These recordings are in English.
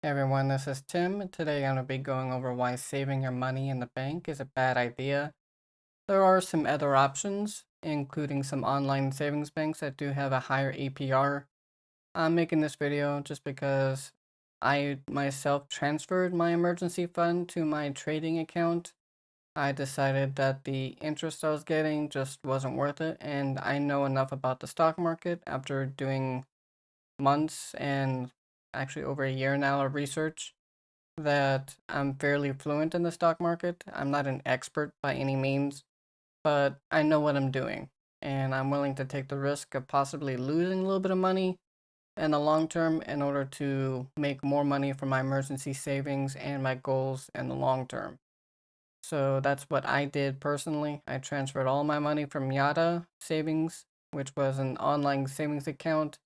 Hey everyone, this is Tim. Today I'm going to be going over why saving your money in the bank is a bad idea. There are some other options, including some online savings banks that do have a higher APR. I'm making this video just because I myself transferred my emergency fund to my trading account. I decided that the interest I was getting just wasn't worth it, and I know enough about the stock market after doing months and actually over a year now of research that I'm fairly fluent in the stock market. I'm not an expert by any means, but I know what I'm doing. And I'm willing to take the risk of possibly losing a little bit of money in the long term in order to make more money for my emergency savings and my goals in the long term. So that's what I did personally. I transferred all my money from Yada Savings, which was an online savings account.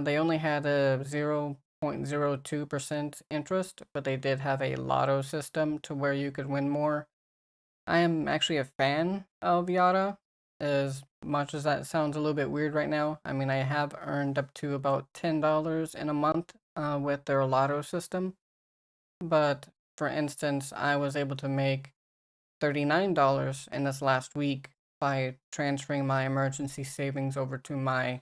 They only had a 0.02% interest, but they did have a lotto system to where you could win more. I am actually a fan of Yada, as much as that sounds a little bit weird right now. I mean, I have earned up to about $10 in a month with their lotto system. But for instance, I was able to make $39 in this last week by transferring my emergency savings over to my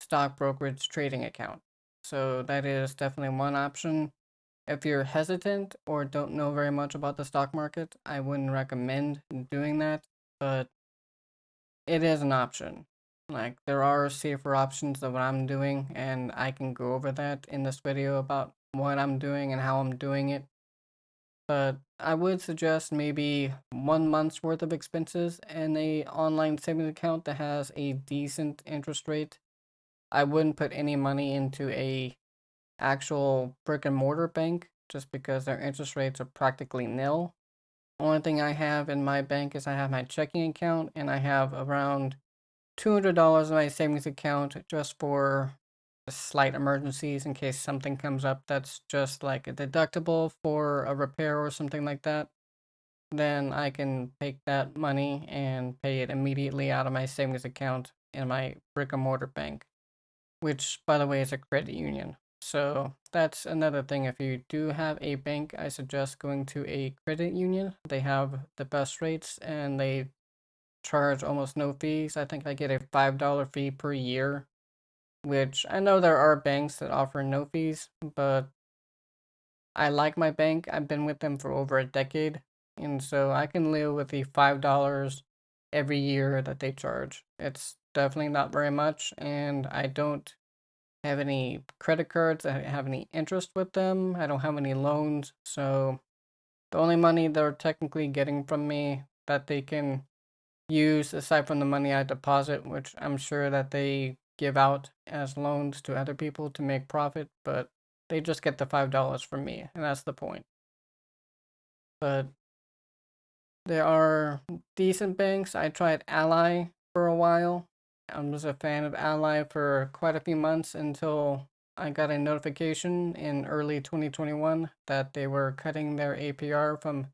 stock brokerage trading account. So that is definitely one option. If you're hesitant or don't know very much about the stock market, I wouldn't recommend doing that, but it is an option. Like, there are safer options than what I'm doing, and I can go over that in this video about what I'm doing and how I'm doing it. But I would suggest maybe 1 month's worth of expenses in a online savings account that has a decent interest rate. I wouldn't put any money into a actual brick and mortar bank just because their interest rates are practically nil. Only thing I have in my bank is I have my checking account and I have around $200 in my savings account just for slight emergencies in case something comes up that's just like a deductible for a repair or something like that. Then I can take that money and pay it immediately out of my savings account in my brick and mortar bank, which, by the way, is a credit union. So that's another thing. If you do have a bank, I suggest going to a credit union. They have the best rates and they charge almost no fees. I think I get a $5 fee per year, which I know there are banks that offer no fees, but I like my bank. I've been with them for over a decade, and so I can live with the $5 every year that they charge. It's definitely not very much, and I don't have any credit cards. I don't have any interest with them. I don't have any loans. So the only money they're technically getting from me that they can use aside from the money I deposit, which I'm sure that they give out as loans to other people to make profit, but they just get the $5 from me, and that's the point. But there are decent banks. I tried Ally for a while. I was a fan of Ally for quite a few months until I got a notification in early 2021 that they were cutting their APR from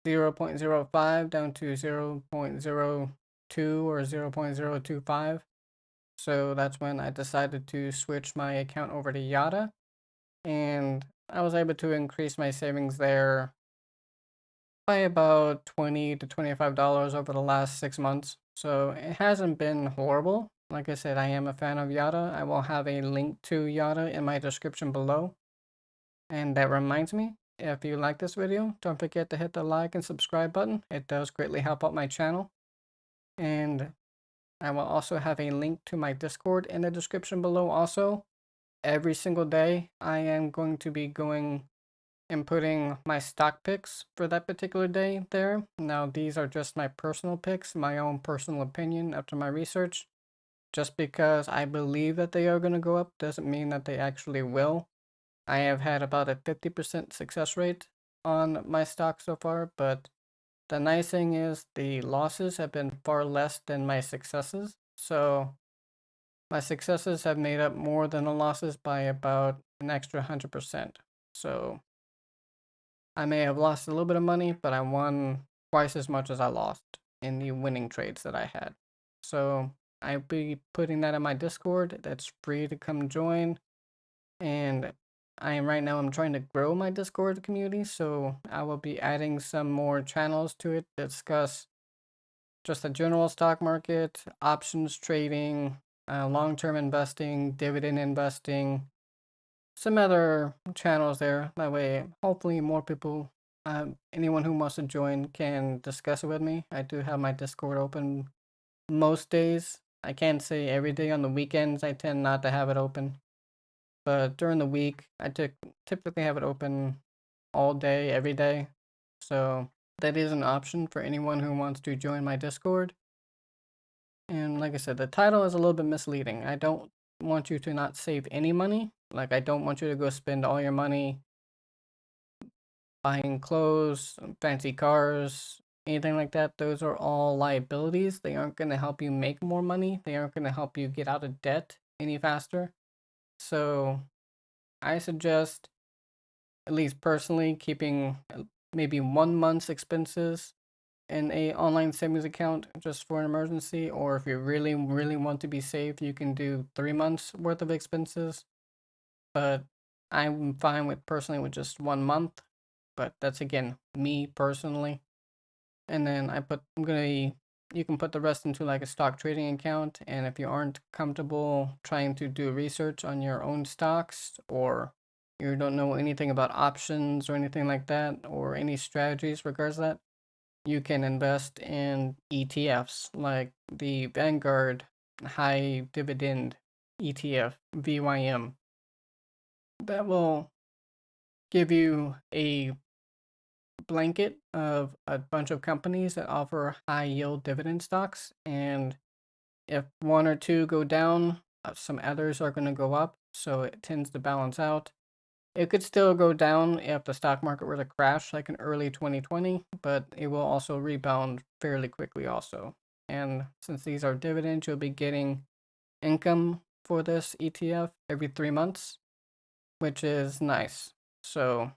0.05 down to 0.02 or 0.025. So that's when I decided to switch my account over to Yada, and I was able to increase my savings there by about $20 to $25 over the last 6 months. So it hasn't been horrible. Like I said, I am a fan of Yada. I will have a link to Yada in my description below. And that reminds me, if you like this video, don't forget to hit the like and subscribe button. It does greatly help out my channel. And I will also have a link to my Discord in the description below also. Every single day, I am going to be going and putting my stock picks for that particular day there. Now, these are just my personal picks, my own personal opinion after my research. Just because I believe that they are going to go up doesn't mean that they actually will. I have had about a 50% success rate on my stock so far, but the nice thing is the losses have been far less than my successes. So my successes have made up more than the losses by about an extra 100%. So I may have lost a little bit of money, but I won twice as much as I lost in the winning trades that I had. So I'll be putting that in my Discord. That's free to come join. And I'm trying to grow my Discord community, so I will be adding some more channels to it to discuss just the general stock market, options trading, long-term investing, dividend investing, some other channels there. That way, hopefully, more people, anyone who wants to join, can discuss it with me. I do have my Discord open most days. I can't say every day. On the weekends, I tend not to have it open. But during the week, typically have it open all day, every day. So that is an option for anyone who wants to join my Discord. And like I said, the title is a little bit misleading. I don't want you to not save any money. Like, I don't want you to go spend all your money buying clothes, fancy cars, anything like that. Those are all liabilities. They aren't going to help you make more money. They aren't going to help you get out of debt any faster. So I suggest, at least personally, keeping maybe 1 month's expenses in a online savings account just for an emergency. Or if you really, really want to be safe, you can do 3 months worth of expenses. But I'm fine with personally with just 1 month. But that's again me personally. And then you can put the rest into like a stock trading account. And if you aren't comfortable trying to do research on your own stocks, or you don't know anything about options or anything like that, or any strategies regards that, you can invest in ETFs like the Vanguard High Dividend ETF, VYM. That will give you a blanket of a bunch of companies that offer high yield dividend stocks. And if one or two go down, some others are going to go up. So it tends to balance out. It could still go down if the stock market were to crash like in early 2020, but it will also rebound fairly quickly also. And since these are dividends, you'll be getting income for this ETF every 3 months, which is nice. So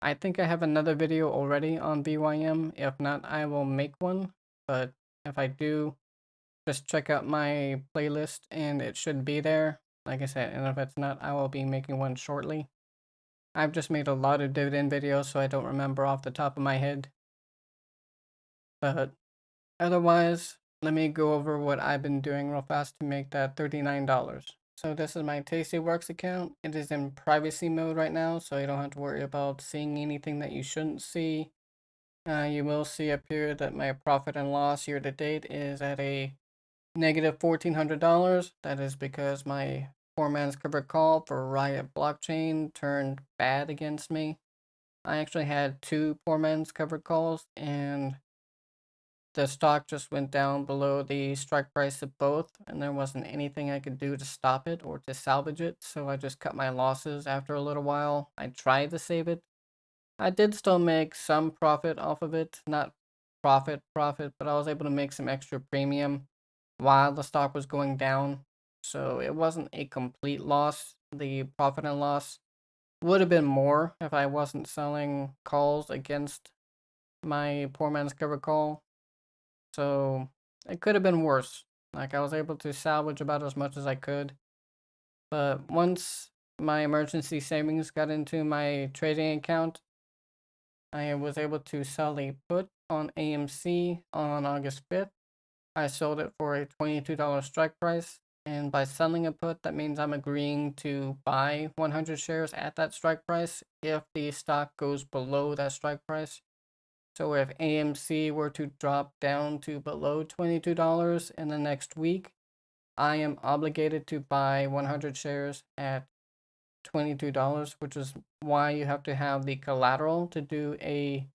I think I have another video already on BYM. If not, I will make one. But if I do, just check out my playlist and it should be there. Like I said, and if it's not, I will be making one shortly. I've just made a lot of dividend videos, so I don't remember off the top of my head. But otherwise, let me go over what I've been doing real fast to make that $39. So this is my Tastyworks account. It is in privacy mode right now, so you don't have to worry about seeing anything that you shouldn't see. You will see up here that my profit and loss year to date is at a negative $1,400. That is because my poor man's covered call for Riot blockchain turned bad against me. I actually had two poor man's covered calls, and the stock just went down below the strike price of both, and there wasn't anything I could do to stop it or to salvage it, so I just cut my losses after a little while. I tried to save it. I did still make some profit off of it, not profit, but I was able to make some extra premium while the stock was going down. So it wasn't a complete loss. The profit and loss would have been more if I wasn't selling calls against my poor man's covered call. So it could have been worse. Like, I was able to salvage about as much as I could. But once my emergency savings got into my trading account, I was able to sell a put on AMC on August 5th. I sold it for a $22 strike price. And by selling a put, that means I'm agreeing to buy 100 shares at that strike price if the stock goes below that strike price. So if AMC were to drop down to below $22 in the next week, I am obligated to buy 100 shares at $22, which is why you have to have the collateral to do a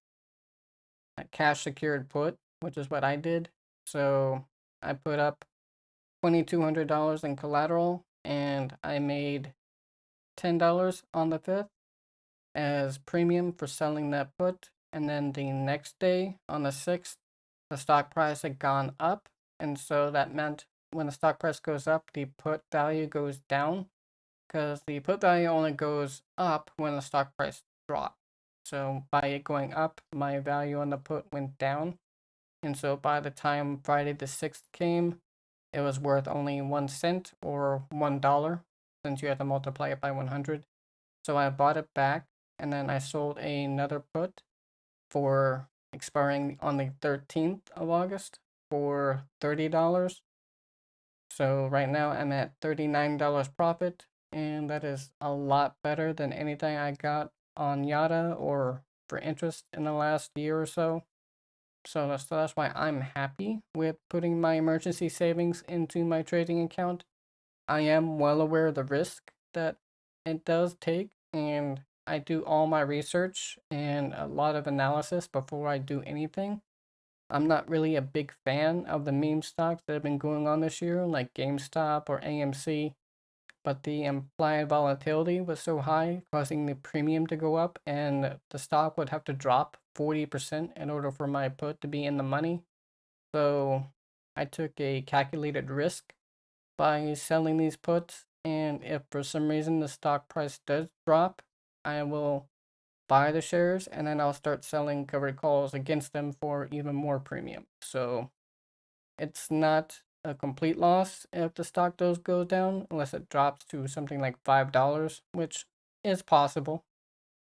cash secured put, which is what I did. So I put up $2,200 in collateral, and I made $10 on the 5th as premium for selling that put. And then the next day, on the 6th, the stock price had gone up. And so that meant when the stock price goes up, the put value goes down, because the put value only goes up when the stock price drops. So by it going up, my value on the put went down. And so by the time Friday the 6th came, it was worth only 1 cent or $1, since you had to multiply it by 100. So I bought it back and then I sold another put for expiring on the 13th of August for $30. So right now I'm at $39 profit, and that is a lot better than anything I got on Yada or for interest in the last year or so. So that's why I'm happy with putting my emergency savings into my trading account. I am well aware of the risk that it does take, and I do all my research and a lot of analysis before I do anything. I'm not really a big fan of the meme stocks that have been going on this year, like GameStop or AMC, but the implied volatility was so high, causing the premium to go up, and the stock would have to drop 40% in order for my put to be in the money. So I took a calculated risk by selling these puts, and if for some reason the stock price does drop, I will buy the shares and then I'll start selling covered calls against them for even more premium. So it's not a complete loss if the stock does go down, unless it drops to something like $5, which is possible.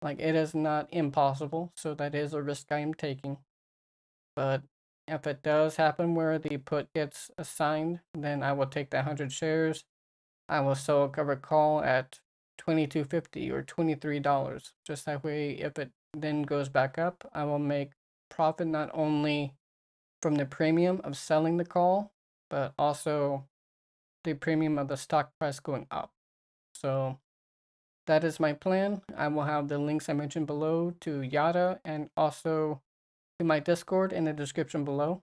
Like it is not impossible, so that is a risk I am taking. But if it does happen where the put gets assigned, then I will take the 100 shares. I will sell a covered call at 22.50 or $23. Just that way, if it then goes back up, I will make profit not only from the premium of selling the call, but also the premium of the stock price going up. So that is my plan. I will have the links I mentioned below to Yada and also to my Discord in the description below.